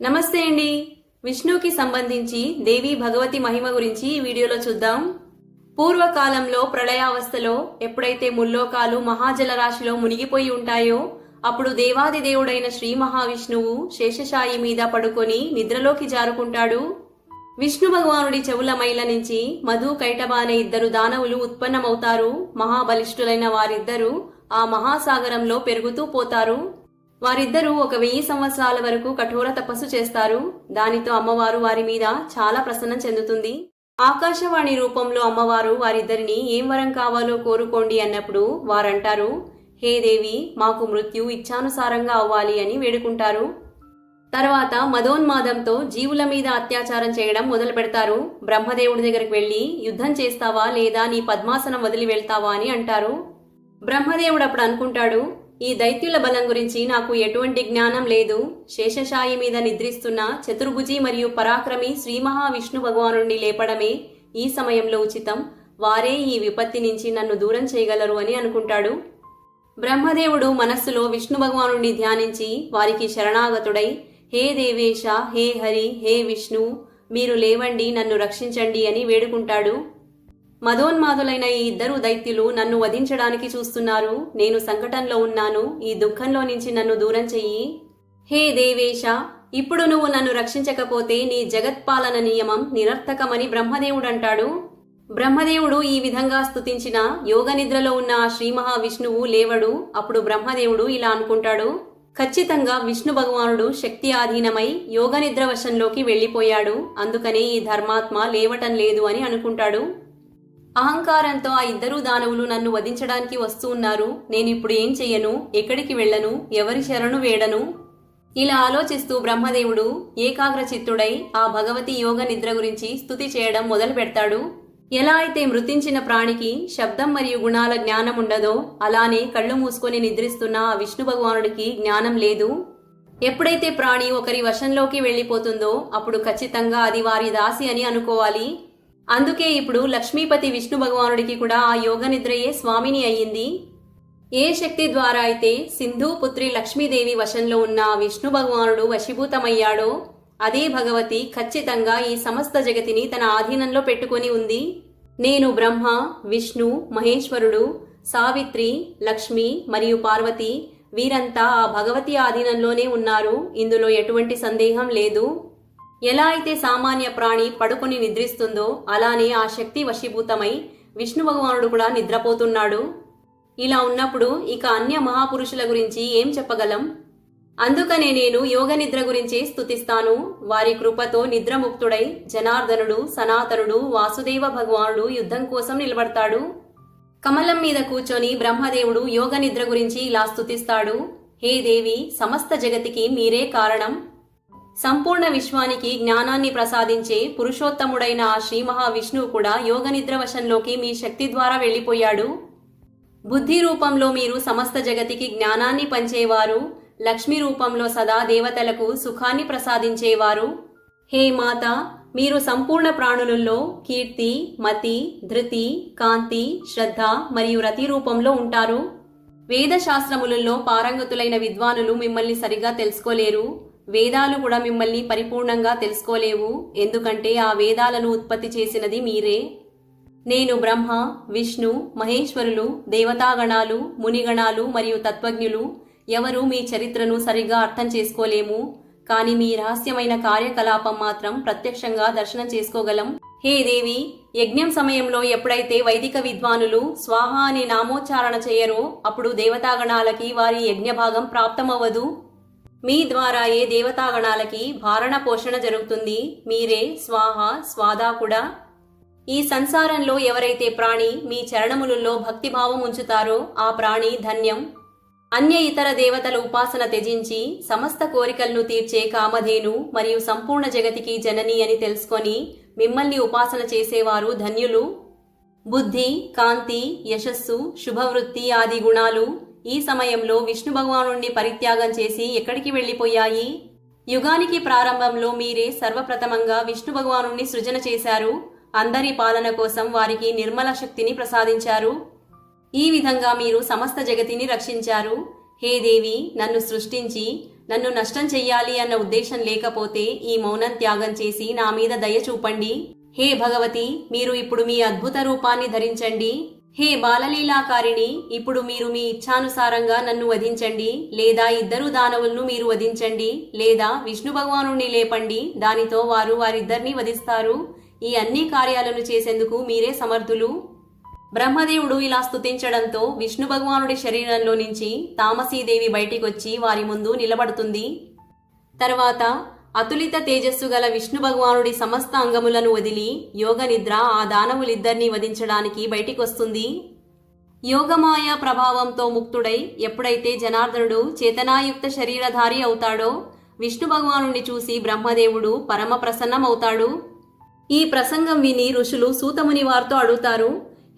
నమస్తే అండి. విష్ణుకి సంబంధించి దేవి భగవతి మహిమ గురించి ఈ వీడియోలో చూద్దాం. పూర్వకాలంలో ప్రళయావస్థలో ఎప్పుడైతే ముల్లోకాలు మహాజలరాశిలో మునిగిపోయి ఉంటాయో అప్పుడు దేవాది దేవుడైన శ్రీ మహావిష్ణువు శేషశాయి మీద పడుకొని నిద్రలోకి జారుకుంటాడు. విష్ణు భగవానుడి చెవుల మైల నుంచి మధు కైటభ అనే ఇద్దరు దానవులు ఉత్పన్నమవుతారు. మహాబలిష్ఠులైన వారిద్దరూ ఆ మహాసాగరంలో పెరుగుతూ పోతారు. వారిద్దరూ 1000 సంవత్సరాల వరకు కఠోర తపస్సు చేస్తారు. దానితో అమ్మవారు వారి మీద చాలా ప్రసన్నం చెందుతుంది. ఆకాశవాణి రూపంలో అమ్మవారు వారిద్దరిని ఏం వరం కావాలో కోరుకోండి అన్నప్పుడు వారంటారు, హే దేవి, మాకు మృత్యు ఇచ్ఛానుసారంగా అవ్వాలి అని వేడుకుంటారు. తర్వాత మదోన్మాదంతో జీవుల మీద అత్యాచారం చేయడం మొదలు పెడతారు. బ్రహ్మదేవుడి దగ్గరికి వెళ్లి యుద్ధం చేస్తావా లేదా నీ పద్మాసనం వదిలి వెళ్తావా అని అంటారు. బ్రహ్మదేవుడు అప్పుడు అనుకుంటాడు, ఈ దైత్యుల బలం గురించి నాకు ఎటువంటి జ్ఞానం లేదు. శేషశాయి మీద నిద్రిస్తున్న చతుర్భుజి మరియు పరాక్రమి శ్రీ మహావిష్ణు భగవానుడిని లేపడమే ఈ సమయంలో ఉచితం. వారే ఈ విపత్తి నుంచి నన్ను దూరం చేయగలరు అని అనుకుంటాడు. బ్రహ్మదేవుడు మనస్సులో విష్ణు భగవానుడిని ధ్యానించి వారికి శరణాగతుడై, హే దేవేశ, హే హరి, హే విష్ణు, మీరు లేవండి, నన్ను రక్షించండి అని వేడుకుంటాడు. మదోన్మాదులైన ఈ ఇద్దరు దైత్యులు నన్ను వధించడానికి చూస్తున్నారు. నేను సంకటంలో ఉన్నాను. ఈ దుఃఖంలో నుంచి నన్ను దూరం చెయ్యి. హే దేవేశ, ఇప్పుడు నువ్వు నన్ను రక్షించకపోతే నీ జగత్పాలన నియమం నిరర్థకమని బ్రహ్మదేవుడు అంటాడు. బ్రహ్మదేవుడు ఈ విధంగా స్తుతించిన యోగ నిద్రలో ఉన్న ఆ శ్రీ మహావిష్ణువు లేవడు. అప్పుడు బ్రహ్మదేవుడు ఇలా అనుకుంటాడు, ఖచ్చితంగా విష్ణు భగవానుడు శక్తి ఆధీనమై యోగ నిద్ర వశంలోకి వెళ్లిపోయాడు. అందుకనే ఈ ధర్మాత్మ లేవటం లేదు అని అనుకుంటాడు. అహంకారంతో ఆ ఇద్దరు దానవులు నన్ను వధించడానికి వస్తూ ఉన్నారు. నేనిప్పుడు ఏం చెయ్యను, ఎక్కడికి వెళ్లను, ఎవరి శరణు వేడను? ఇలా ఆలోచిస్తూ బ్రహ్మదేవుడు ఏకాగ్రచిత్తుడై ఆ భగవతి యోగ నిద్ర గురించి స్తుతి చేయడం మొదలు పెడతాడు. ఎలా అయితే మృతించిన ప్రాణికి శబ్దం మరియు గుణాల జ్ఞానం ఉండదో అలానే కళ్ళు మూసుకొని నిద్రిస్తున్న ఆ విష్ణు భగవానుడికి జ్ఞానం లేదు. ఎప్పుడైతే ప్రాణి ఒకరి వశంలోకి వెళ్లిపోతుందో అప్పుడు ఖచ్చితంగా అది వారి దాసి అని అనుకోవాలి. అందుకే ఇప్పుడు లక్ష్మీపతి విష్ణు భగవానుడికి కూడా ఆ యోగ నిద్రయే స్వామిని అయ్యింది. ఏ శక్తి ద్వారా అయితే సింధు పుత్రి లక్ష్మీదేవి వశంలో ఉన్న విష్ణు భగవానుడు వశీభూతమయ్యాడో అదే భగవతి ఖచ్చితంగా ఈ సమస్త జగతిని తన ఆధీనంలో పెట్టుకొని ఉంది. నేను బ్రహ్మ, విష్ణు, మహేశ్వరుడు, సావిత్రి, లక్ష్మి మరియు పార్వతి వీరంతా ఆ భగవతి ఆధీనంలోనే ఉన్నారు. ఇందులో ఎటువంటి సందేహం లేదు. ఎలా అయితే సామాన్య ప్రాణి పడుకొని నిద్రిస్తుందో అలానే ఆ శక్తి వశీభూతమై విష్ణు భగవానుడు కూడా నిద్రపోతున్నాడు. ఇలా ఉన్నప్పుడు ఇక అన్య మహాపురుషుల గురించి ఏం చెప్పగలం? అందుకనే నేను యోగ నిద్ర గురించే స్తుతిస్తాను. వారి కృపతో నిద్రముక్తుడై జనార్దనుడు, సనాతనుడు, వాసుదేవ భగవానుడు యుద్ధం కోసం నిలబడతాడు. కమలం మీద కూర్చొని బ్రహ్మదేవుడు యోగ నిద్ర గురించి ఇలా స్తుతిస్తాడు, హే దేవి, సమస్త జగతికి మీరే కారణం. సంపూర్ణ విశ్వానికి జ్ఞానాన్ని ప్రసాదించే పురుషోత్తముడైన ఆ శ్రీ మహావిష్ణువు కూడా యోగ నిద్ర వశంలోకి మీ శక్తి ద్వారా వెళ్లిపోయాడు. బుద్ధి రూపంలో మీరు సమస్త జగతికి జ్ఞానాన్ని పంచేవారు. లక్ష్మి రూపంలో సదా దేవతలకు సుఖాన్ని ప్రసాదించేవారు. హే మాత, మీరు సంపూర్ణ ప్రాణులలో కీర్తి, మతి, ధృతి, కాంతి, శ్రద్ధ మరియు రతి రూపంలో ఉంటారు. వేద శాస్త్రములలో పారంగతులైన విద్వానులు మిమ్మల్ని సరిగా తెలుసుకోలేరు. వేదాలు కూడా మిమ్మల్ని పరిపూర్ణంగా తెలుసుకోలేవు. ఎందుకంటే ఆ వేదాలను ఉత్పత్తి చేసినది మీరే. నేను బ్రహ్మ, విష్ణు, మహేశ్వరులు, దేవతాగణాలు, మునిగణాలు మరియు తత్వజ్ఞులు ఎవరు మీ చరిత్రను సరిగా అర్థం చేసుకోలేము. కానీ మీ రహస్యమైన కార్యకలాపం మాత్రం ప్రత్యక్షంగా దర్శనం చేసుకోగలం. హే దేవి, యజ్ఞం సమయంలో ఎప్పుడైతే వైదిక విద్వానులు స్వాహ అనే నామోచ్చారణ చేయరో అప్పుడు దేవతాగణాలకి వారి యజ్ఞభాగం ప్రాప్తమవ్వదు. మీ ద్వారా ఏ దేవతాగణాలకి భారణ పోషణ జరుగుతుంది. మీరే స్వాహ, స్వాదా కూడా. ఈ సంసారంలో ఎవరైతే ప్రాణి మీ చరణములలో భక్తిభావం ఉంచుతారో ఆ ప్రాణి ధన్యం. అన్య ఇతర దేవతల ఉపాసన త్యజించి సమస్త కోరికలను తీర్చే కామధేను మరియు సంపూర్ణ జగతికి జనని అని తెలుసుకొని మిమ్మల్ని ఉపాసన చేసేవారు ధన్యులు. బుద్ధి, కాంతి, యశస్సు, శుభవృత్తి ఆది గుణాలు ఈ సమయంలో విష్ణు భగవానుడిని పరిత్యాగం చేసి ఎక్కడికి వెళ్లిపోయాయి? యుగానికి ప్రారంభంలో మీరే సర్వప్రథమంగా విష్ణు భగవానుడిని సృజన చేశారు. అందరి పాలన కోసం వారికి నిర్మల శక్తిని ప్రసాదించారు. ఈ విధంగా మీరు సమస్త జగతిని రక్షించారు. హే దేవి, నన్ను సృష్టించి నన్ను నష్టం చెయ్యాలి అన్న ఉద్దేశం లేకపోతే ఈ మౌనం త్యాగం చేసి నా మీద దయ చూపండి. హే భగవతి, మీరు ఇప్పుడు మీ అద్భుత రూపాన్ని ధరించండి. హే బాలలీలాకారిణి, ఇప్పుడు మీరు మీ ఇచ్ఛానుసారంగా నన్ను వధించండి, లేదా ఇద్దరు దానవులను మీరు వధించండి, లేదా విష్ణు భగవానుణ్ణి లేపండి. దానితో వారు వారిద్దరినీ వధిస్తారు. ఈ అన్ని కార్యాలను చేసేందుకు మీరే సమర్థులు. బ్రహ్మదేవుడు ఇలా స్తుతించడంతో విష్ణు భగవానుడి శరీరంలో నుంచి తామసీదేవి బయటికొచ్చి వారి ముందు నిలబడుతుంది. తర్వాత అతులిత తేజస్సు గల విష్ణు భగవానుడి సమస్త అంగములను వదిలి యోగనిద్ర ఆ దానవులిద్దరినీ వధించడానికి బయటికొస్తుంది. యోగమాయ ప్రభావంతో ముక్తుడై ఎప్పుడైతే జనార్దనుడు చేతనాయుక్త శరీరధారి అవుతాడో విష్ణు భగవానుడిని చూసి బ్రహ్మదేవుడు పరమ ప్రసన్నమవుతాడు. ఈ ప్రసంగం విని ఋషులు సూతముని వారితో అడుగుతారు,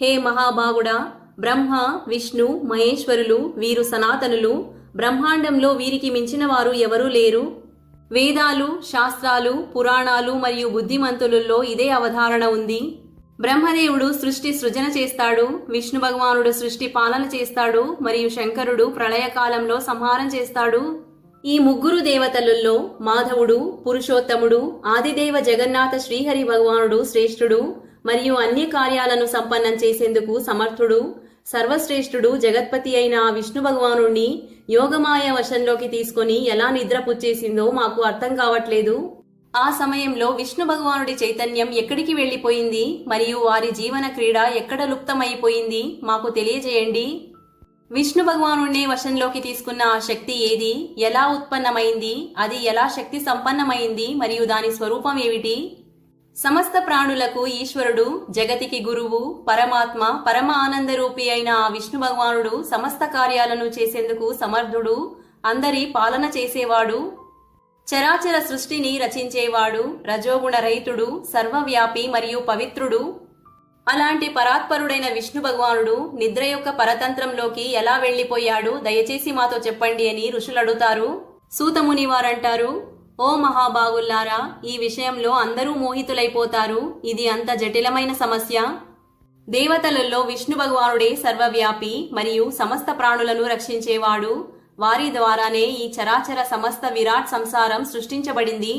హే మహాభాగుడా, బ్రహ్మ, విష్ణు, మహేశ్వరులు వీరు సనాతనులు. బ్రహ్మాండంలో వీరికి మించిన వారు ఎవరూ లేరు. వేదాలు, శాస్త్రాలు, పురాణాలు మరియు బుద్ధిమంతులలో ఇదే అవధారణ ఉంది. బ్రహ్మదేవుడు సృష్టి సృజన చేస్తాడు, విష్ణు భగవానుడు సృష్టి పాలన చేస్తాడు మరియు శంకరుడు ప్రళయకాలంలో సంహారం చేస్తాడు. ఈ ముగ్గురు దేవతలలో మాధవుడు, పురుషోత్తముడు, ఆదిదేవ జగన్నాథ శ్రీహరి భగవానుడు శ్రేష్ఠుడు మరియు అన్ని కార్యాలను సంపన్నం చేసేందుకు సమర్థుడు. సర్వశ్రేష్ఠుడు జగత్పతి అయిన ఆ విష్ణు భగవానుణ్ణి యోగమాయ వశంలోకి తీసుకుని ఎలా నిద్రపుచ్చేసిందో మాకు అర్థం కావట్లేదు. ఆ సమయంలో విష్ణు భగవానుడి చైతన్యం ఎక్కడికి వెళ్లిపోయింది మరియు వారి జీవన క్రీడ ఎక్కడ లుప్తమైపోయింది మాకు తెలియజేయండి. విష్ణు భగవానుడిని వశంలోకి తీసుకున్న ఆ శక్తి ఏది, ఎలా ఉత్పన్నమైంది, అది ఎలా శక్తి సంపన్నమైంది మరియు దాని స్వరూపం ఏమిటి? సమస్త ప్రాణులకు ఈశ్వరుడు, జగతికి గురువు, పరమాత్మ, పరమ ఆనందరూపి అయిన ఆ విష్ణు భగవానుడు సమస్త కార్యాలను చేసేందుకు సమర్థుడు, అందరి పాలన చేసేవాడు, చరాచర సృష్టిని రచించేవాడు, రజోగుణ రహితుడు, సర్వవ్యాపి మరియు పవిత్రుడు. అలాంటి పరాత్పరుడైన విష్ణు భగవానుడు నిద్ర యొక్క పరతంత్రంలోకి ఎలా వెళ్లిపోయాడు, దయచేసి మాతో చెప్పండి అని ఋషులు అడుగుతారు. సూతముని వారంటారు, ఓ మహాబాగుల్లారా, ఈ విషయంలో అందరూ మోహితులైపోతారు. ఇది అంత జటిలమైన సమస్య. దేవతలలో విష్ణు భగవానుడే సర్వవ్యాపి మరియు సమస్త ప్రాణులను రక్షించేవాడు. వారి ద్వారానే ఈ చరాచర సమస్త విరాట్ సంసారం సృష్టించబడింది.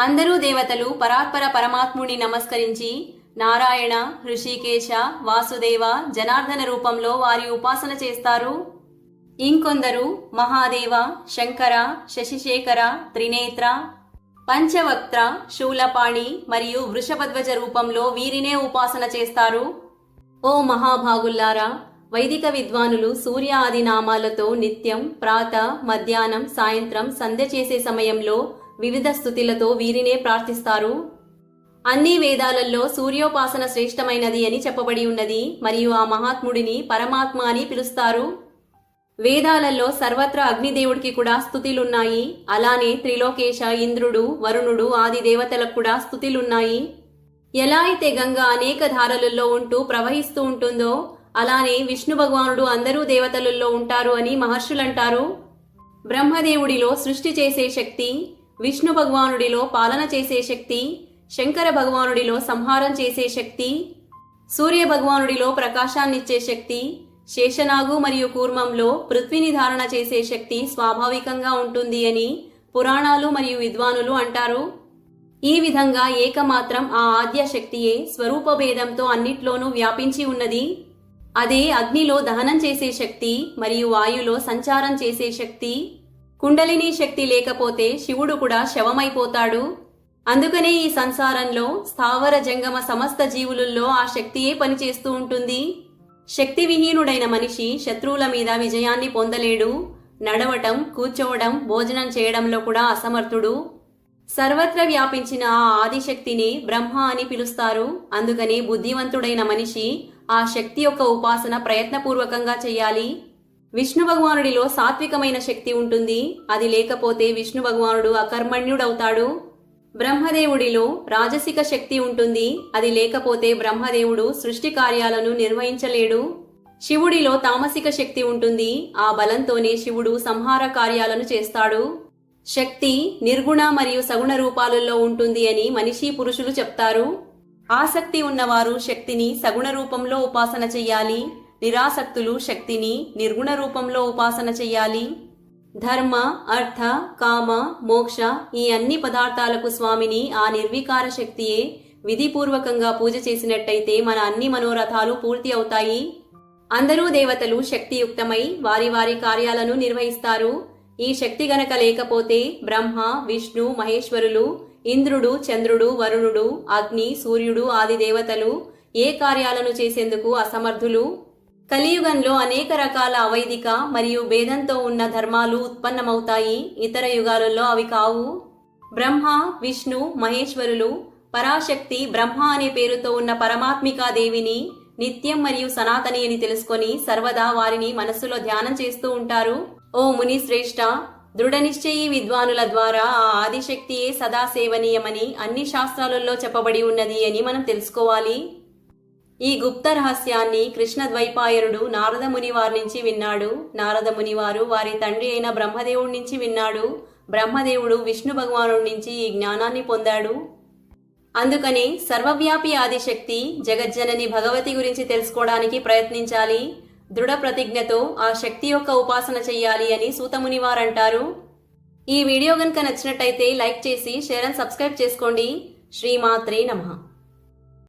అందరూ దేవతలు పరాత్పర పరమాత్ముని నమస్కరించి నారాయణ, హృషికేశ, వాసుదేవ, జనార్దన రూపంలో వారి ఉపాసన చేస్తారు. ఇంకొందరు మహాదేవ, శంకర, శశిశేఖర, త్రినేత్ర, పంచవక్త్ర, శూలపాణి మరియు వృషభధ్వజ రూపంలో వీరినే ఉపాసన చేస్తారు. ఓ మహాభాగుల్లారా, వైదిక విద్వానులు సూర్య ఆది నామాలతో నిత్యం ప్రాత, మధ్యాహ్నం, సాయంత్రం, సంధ్య చేసే సమయంలో వివిధ స్తుతులతో వీరినే ప్రార్థిస్తారు. అన్ని వేదాలలో సూర్యోపాసన శ్రేష్టమైనది అని చెప్పబడి ఉన్నది మరియు ఆ మహాత్ముడిని పరమాత్మ అని పిలుస్తారు. వేదాలలో సర్వత్రా అగ్నిదేవుడికి కూడా స్తుతిలున్నాయి. అలానే త్రిలోకేశ, ఇంద్రుడు, వరుణుడు ఆది దేవతలకు కూడా స్తుతిలున్నాయి. ఎలా అయితే గంగ అనేక ధారలలో ఉంటూ ప్రవహిస్తూ ఉంటుందో అలానే విష్ణు భగవానుడు అందరూ దేవతలలో ఉంటారు అని మహర్షులంటారు. బ్రహ్మదేవుడిలో సృష్టి చేసే శక్తి, విష్ణు భగవానుడిలో పాలన చేసే శక్తి, శంకర భగవానుడిలో సంహారం చేసే శక్తి, సూర్య భగవానుడిలో ప్రకాశాన్నిచ్చే శక్తి, శేషనాగు మరియు కూర్మంలో పృథ్వీని ధారణ చేసే శక్తి స్వాభావికంగా ఉంటుంది అని పురాణాలు మరియు విద్వానులు అంటారు. ఈ విధంగా ఏకమాత్రం ఆ ఆద్య శక్తియే స్వరూపభేదంతో అన్నిట్లోనూ వ్యాపించి ఉన్నది. అదే అగ్నిలో దహనం చేసే శక్తి మరియు వాయులో సంచారం చేసే శక్తి. కుండలిని శక్తి లేకపోతే శివుడు కూడా శవమైపోతాడు. అందుకనే ఈ సంసారంలో స్థావర జంగమ సమస్త జీవులలో ఆ శక్తియే పనిచేస్తూ ఉంటుంది. శక్తి విహీనుడైన మనిషి శత్రువుల మీద విజయాన్ని పొందలేడు. నడవటం, కూర్చోవడం, భోజనం చేయడంలో కూడా అసమర్థుడు. సర్వత్ర వ్యాపించిన ఆ ఆదిశక్తిని బ్రహ్మ అని పిలుస్తారు. అందుకని బుద్ధివంతుడైన మనిషి ఆ శక్తి యొక్క ఉపాసన ప్రయత్నపూర్వకంగా చేయాలి. విష్ణు భగవానుడిలో సాత్వికమైన శక్తి ఉంటుంది. అది లేకపోతే విష్ణు భగవానుడు అకర్మణ్యుడవుతాడు. బ్రహ్మదేవుడిలో రాజసిక శక్తి ఉంటుంది. అది లేకపోతే బ్రహ్మదేవుడు సృష్టి కార్యాలను నిర్వహించలేడు. శివుడిలో తామసిక శక్తి ఉంటుంది. ఆ బలంతోనే శివుడు సంహార కార్యాలను చేస్తాడు. శక్తి నిర్గుణ మరియు సగుణ రూపాలలో ఉంటుంది అని మనిషి పురుషులు చెప్తారు. ఆసక్తి ఉన్నవారు శక్తిని సగుణ రూపంలో ఉపాసన చెయ్యాలి. నిరాసక్తులు శక్తిని నిర్గుణ రూపంలో ఉపాసన చెయ్యాలి. ధర్మ, అర్థ, కామ, మోక్ష ఈ అన్ని పదార్థాలకు స్వామిని ఆ నిర్వికార శక్తియే విధిపూర్వకంగా పూజ చేసినట్టయితే మన అన్ని మనోరథాలు పూర్తి అవుతాయి. అందరూ దేవతలు శక్తియుక్తమై వారి వారి కార్యాలను నిర్వహిస్తారు. ఈ శక్తి గనక లేకపోతే బ్రహ్మ, విష్ణు, మహేశ్వరులు, ఇంద్రుడు, చంద్రుడు, వరుణుడు, అగ్ని, సూర్యుడు ఆది దేవతలు ఏ కార్యాలను చేసేందుకు అసమర్థులు. కలియుగంలో అనేక రకాల అవైదిక మరియు భేదంతో ఉన్న ధర్మాలు ఉత్పన్నమవుతాయి. ఇతర యుగాలలో అవి కావు. బ్రహ్మ, విష్ణు, మహేశ్వరులు, పరాశక్తి, బ్రహ్మ అనే పేరుతో ఉన్న పరమాత్మికా దేవిని నిత్యం మరియు సనాతని అని తెలుసుకొని సర్వదా వారిని మనస్సులో ధ్యానం చేస్తూ ఉంటారు. ఓ ముని శ్రేష్ఠ, దృఢనిశ్చయీ విద్వానుల ద్వారా ఆ ఆదిశక్తియే సదా సేవనీయమని అన్ని శాస్త్రాలలో చెప్పబడి ఉన్నది అని మనం తెలుసుకోవాలి. ఈ గుప్త రహస్యాన్ని కృష్ణ ద్వైపాయనుడు నారద ముని వారి నుంచి విన్నాడు. నారద మునివారు వారి తండ్రి అయిన బ్రహ్మదేవుడి నుంచి విన్నాడు. బ్రహ్మదేవుడు విష్ణు భగవానుడి నుంచి ఈ జ్ఞానాన్ని పొందాడు. అందుకని సర్వవ్యాపి ఆదిశక్తి జగజ్జనని భగవతి గురించి తెలుసుకోవడానికి ప్రయత్నించాలి. దృఢ ప్రతిజ్ఞతో ఆ శక్తి యొక్క ఉపాసన చెయ్యాలి అని సూతముని వారంటారు. ఈ వీడియో గనుక నచ్చినట్టయితే లైక్ చేసి షేర్ అండ్ సబ్స్క్రైబ్ చేసుకోండి. శ్రీమాత్రే నమః.